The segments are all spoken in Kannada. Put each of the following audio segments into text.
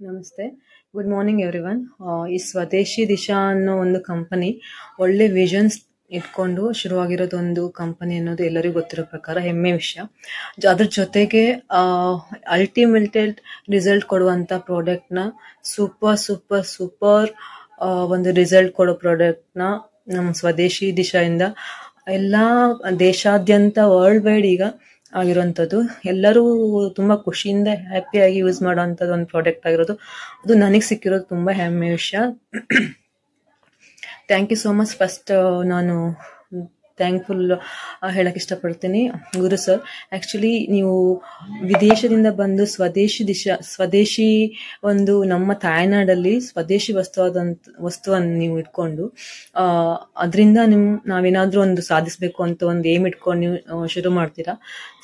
ನಮಸ್ತೆ. Good morning everyone. ಈ ಸ್ವದೇಶಿ ದಿಶಾ ಅನ್ನೋ ಒಂದು ಕಂಪನಿ ಒಳ್ಳೆ ವಿಷನ್ಸ್ ಇಟ್ಕೊಂಡು ಶುರುವಾಗಿರೋದು ಒಂದು ಕಂಪನಿ ಅನ್ನೋದು ಎಲ್ಲರಿಗೂ ಗೊತ್ತಿರೋ ಪ್ರಕಾರ ಹೆಮ್ಮೆ ವಿಷಯ. ಅದ್ರ ಜೊತೆಗೆ ಅಲ್ಟಿಮೇಟೆಡ್ ರಿಸಲ್ಟ್ ಕೊಡುವಂತ ಪ್ರಾಡಕ್ಟ್ನ ಸೂಪರ್ ಸೂಪರ್ ಸೂಪರ್ ಒಂದು ರಿಸಲ್ಟ್ ಕೊಡೋ ಪ್ರಾಡಕ್ಟ್ನ ನಮ್ಮ ಸ್ವದೇಶಿ ದಿಶಾಯಿಂದ ಎಲ್ಲಾ ದೇಶಾದ್ಯಂತ ವರ್ಲ್ಡ್ ವೈಡ್ ಈಗ ಆಗಿರುವಂತದ್ದು ಎಲ್ಲರೂ ತುಂಬಾ ಖುಷಿಯಿಂದ ಹ್ಯಾಪಿಯಾಗಿ ಯೂಸ್ ಮಾಡುವಂತದ್ದು ಒಂದು ಪ್ರಾಡಕ್ಟ್ ಆಗಿರೋದು. ಅದು ನನಗೆ ಸಿಕ್ಕಿರೋದು ತುಂಬಾ ಹೆಮ್ಮೆ ವಿಷಯ. Thank you so much. First ನಾನು ಥ್ಯಾಂಕ್ಫುಲ್ ಹೇಳಕ್ ಇಷ್ಟಪಡ್ತೀನಿ ಗುರು ಸರ್. ಆಕ್ಚುಲಿ ನೀವು ವಿದೇಶದಿಂದ ಬಂದು ಸ್ವದೇಶಿ ಒಂದು ನಮ್ಮ ತಾಯ್ನಾಡಲ್ಲಿ ಸ್ವದೇಶಿ ವಸ್ತುವನ್ನು ನೀವು ಇಟ್ಕೊಂಡು ಅದರಿಂದ ನಾವೇನಾದ್ರೂ ಒಂದು ಸಾಧಿಸ್ಬೇಕು ಅಂತ ಒಂದು ಏಮ್ ಇಟ್ಕೊಂಡು ನೀವು ಶುರು ಮಾಡ್ತೀರಾ.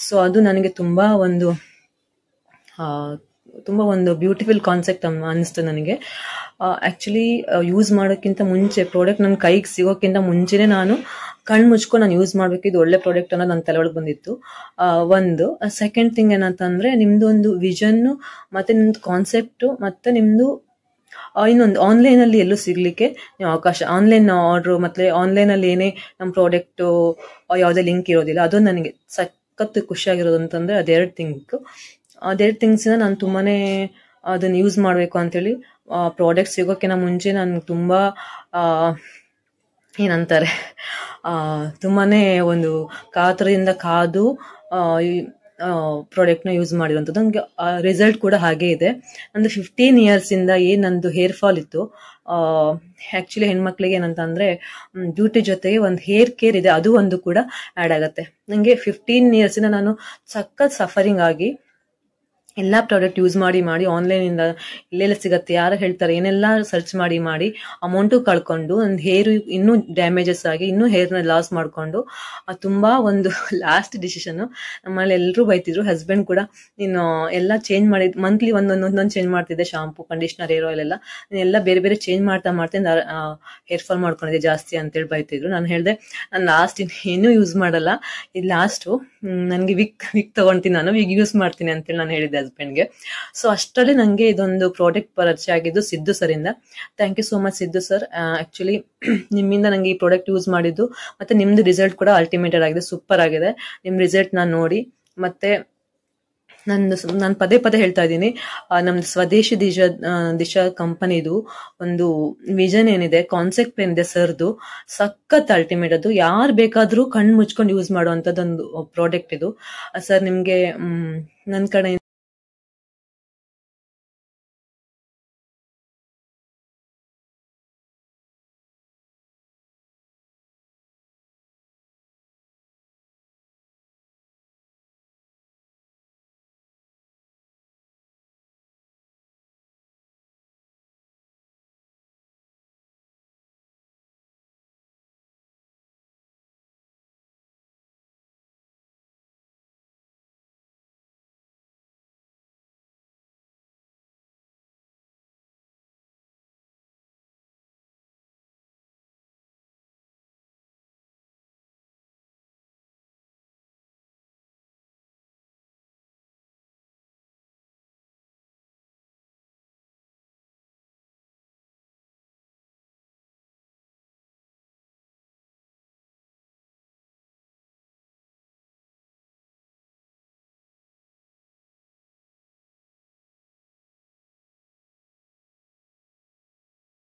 ಸೊ ಅದು ನನಗೆ ತುಂಬಾ ಒಂದು ಬ್ಯೂಟಿಫುಲ್ ಕಾನ್ಸೆಪ್ಟ್ ಅನಿಸ್ತು ನನಗೆ. ಆಕ್ಚುಲಿ ಯೂಸ್ ಮಾಡೋಕ್ಕಿಂತ ಮುಂಚೆ ಪ್ರಾಡಕ್ಟ್ ನನ್ನ ಕೈಗೆ ಸಿಗೋಕ್ಕಿಂತ ಮುಂಚೆನೆ ನಾನು ಕಣ್ಣು ಮುಚ್ಕೊಂಡು ನಾನು ಯೂಸ್ ಮಾಡ್ಬೇಕು, ಇದು ಒಳ್ಳೆ ಪ್ರಾಡಕ್ಟ್ ಅನ್ನೋದು ನನ್ನ ತಲೆ ಒಳಗೆ ಬಂದಿತ್ತು. ಒಂದು ಸೆಕೆಂಡ್ ಥಿಂಗ್ ಏನಂತಂದ್ರೆ ನಿಮ್ದು ಒಂದು ವಿಷನ್ ಮತ್ತೆ ನಿಮ್ದು ಕಾನ್ಸೆಪ್ಟ್ ಮತ್ತೆ ನಿಮ್ದು ಇನ್ನೊಂದು ಆನ್ಲೈನ್ ಅಲ್ಲಿ ಎಲ್ಲೂ ಸಿಗ್ಲಿಕ್ಕೆ ನೀವು ಅವಕಾಶ. ಆನ್ಲೈನ್ ಆರ್ಡರ್ ಮತ್ತೆ ಆನ್ಲೈನ್ ಅಲ್ಲಿ ಏನೇ ನಮ್ಮ ಪ್ರಾಡಕ್ಟ್ ಯಾವುದೇ ಲಿಂಕ್ ಇರೋದಿಲ್ಲ. ಅದು ನನಗೆ ಸಖತ್ ಖುಷಿಯಾಗಿರೋದು ಅಂತಂದ್ರೆ ಅದೆರಡು ಥಿಂಗ್ಸ್ ನಾನು ತುಂಬಾನೇ ಅದನ್ನ ಯೂಸ್ ಮಾಡ್ಬೇಕು ಅಂತೇಳಿ ಪ್ರಾಡಕ್ಟ್ ಸಿಗೋಕ್ಕಿಂತ ಮುಂಚೆ ನಾನು ತುಂಬಾ ಏನಂತಾರೆ ತುಂಬಾನೇ ಒಂದು ಕಾತರದಿಂದ ಕಾದು ಪ್ರಾಡಕ್ಟ್ ನ ಯೂಸ್ ಮಾಡಿರುವಂತದ್ದು. ನಂಗೆ ರಿಸಲ್ಟ್ ಕೂಡ ಹಾಗೆ ಇದೆ. ನಂದು 15 years ಇಂದ ಏನ್ ನಂದು ಹೇರ್ ಫಾಲ್ ಇತ್ತು, ಆಕ್ಚುಲಿ ಹೆಣ್ಮಕ್ಳಿಗೆ ಏನಂತ ಅಂದ್ರೆ ಬ್ಯೂಟಿ ಜೊತೆಗೆ ಒಂದು ಹೇರ್ ಕೇರ್ ಇದೆ, ಅದು ಒಂದು ಕೂಡ ಆಡ್ ಆಗತ್ತೆ. ನಂಗೆ 15 years ಇಂದ ನಾನು ಸಖತ್ ಸಫರಿಂಗ್ ಆಗಿ ಎಲ್ಲಾ ಪ್ರಾಡಕ್ಟ್ ಯೂಸ್ ಮಾಡಿ ಆನ್ಲೈನ್ ಇಂದ ಇಲ್ಲೆಲ್ಲ ಸಿಗತ್ತೆ, ಯಾರು ಹೇಳ್ತಾರೆ ಏನೆಲ್ಲ ಸರ್ಚ್ ಮಾಡಿ ಅಮೌಂಟು ಕಳ್ಕೊಂಡು ಒಂದು ಹೇರ್ ಇನ್ನೂ ಡ್ಯಾಮೇಜಸ್ ಆಗಿ ಇನ್ನೂ ಹೇರ್ ನ ಲಾಸ್ ಮಾಡ್ಕೊಂಡು ತುಂಬಾ ಒಂದು ಲಾಸ್ಟ್ ಡಿಸಿಷನ್. ನಮ್ಮಲ್ಲಿ ಎಲ್ಲರೂ ಬೈತಿದ್ರು, ಹಸ್ಬೆಂಡ್ ಕೂಡ ನೀನು ಎಲ್ಲ ಚೇಂಜ್ ಮಾಡಿದ್ ಮಂತ್ಲಿ ಒಂದೊಂದು ಚೇಂಜ್ ಮಾಡ್ತಿದ್ದೆ, ಶಾಂಪೂ ಕಂಡೀಷನರ್ ಹೇರ್ ಆಯಿಲ್ ಎಲ್ಲ ಬೇರೆ ಬೇರೆ ಚೇಂಜ್ ಮಾಡ್ತಾ ಹೇರ್ ಫಾಲ್ ಮಾಡ್ಕೊಂಡಿದ್ದೆ ಜಾಸ್ತಿ ಅಂತೇಳಿ ಬೈತಿದ್ರು. ನಾನು ಹೇಳ್ದೆ ನಾನು ಲಾಸ್ಟ್ ಇನ್ನೂ ಯೂಸ್ ಮಾಡಲ್ಲ, ಇದು ಲಾಸ್ಟ್, ನನ್ಗೆ ವಿಕ್ ತಗೊಂತೀನಿ, ನಾನು ವಿಗ್ ಯೂಸ್ ಮಾಡ್ತೀನಿ ಅಂತೇಳಿ ನಾನು ಹೇಳಿದ್ದೆ ಹಸ್ಬೆಂಡ್ಗೆ. ಸೊ ಅಷ್ಟರಲ್ಲಿ ನಂಗೆ ಇದೊಂದು ಪ್ರಾಡಕ್ಟ್ ಪರಿಚಯ ಆಗಿದ್ದು ಸಿದ್ದು ಸರ್ ಇಂದ. Thank you so much Siddu sir. Actually ನಿಮ್ಮಿಂದ ನಂಗೆ ಈ ಪ್ರಾಡಕ್ಟ್ ಯೂಸ್ ಮಾಡಿದ್ದು ಮತ್ತೆ ನಿಮ್ದು ರಿಸಲ್ಟ್ ಕೂಡ ಅಲ್ಟಿಮೇಟೆಡ್ ಆಗಿದೆ, ಸೂಪರ್ ಆಗಿದೆ. ನಿಮ್ ರಿಸಲ್ಟ್ ನಾನು ನೋಡಿ ಮತ್ತೆ ನಾನು ಪದೇ ಹೇಳ್ತಾ ಇದ್ದೀನಿ, ನಮ್ದು ಸ್ವದೇಶಿ ದಿಶಾ ಕಂಪನಿದು ಒಂದು ವಿಷನ್ ಏನಿದೆ, ಕಾನ್ಸೆಪ್ಟ್ ಏನಿದೆ ಸರ್ದು, ಸಖತ್ ಅಲ್ಟಿಮೇಟ್. ಅದು ಯಾರು ಬೇಕಾದ್ರೂ ಕಣ್ಣು ಮುಚ್ಕೊಂಡು ಯೂಸ್ ಮಾಡುವಂತದ್ದೊಂದು ಪ್ರಾಡಕ್ಟ್ ಇದು ಸರ್. ನಿಮ್ಗೆ ನನ್ನ ಕಡೆ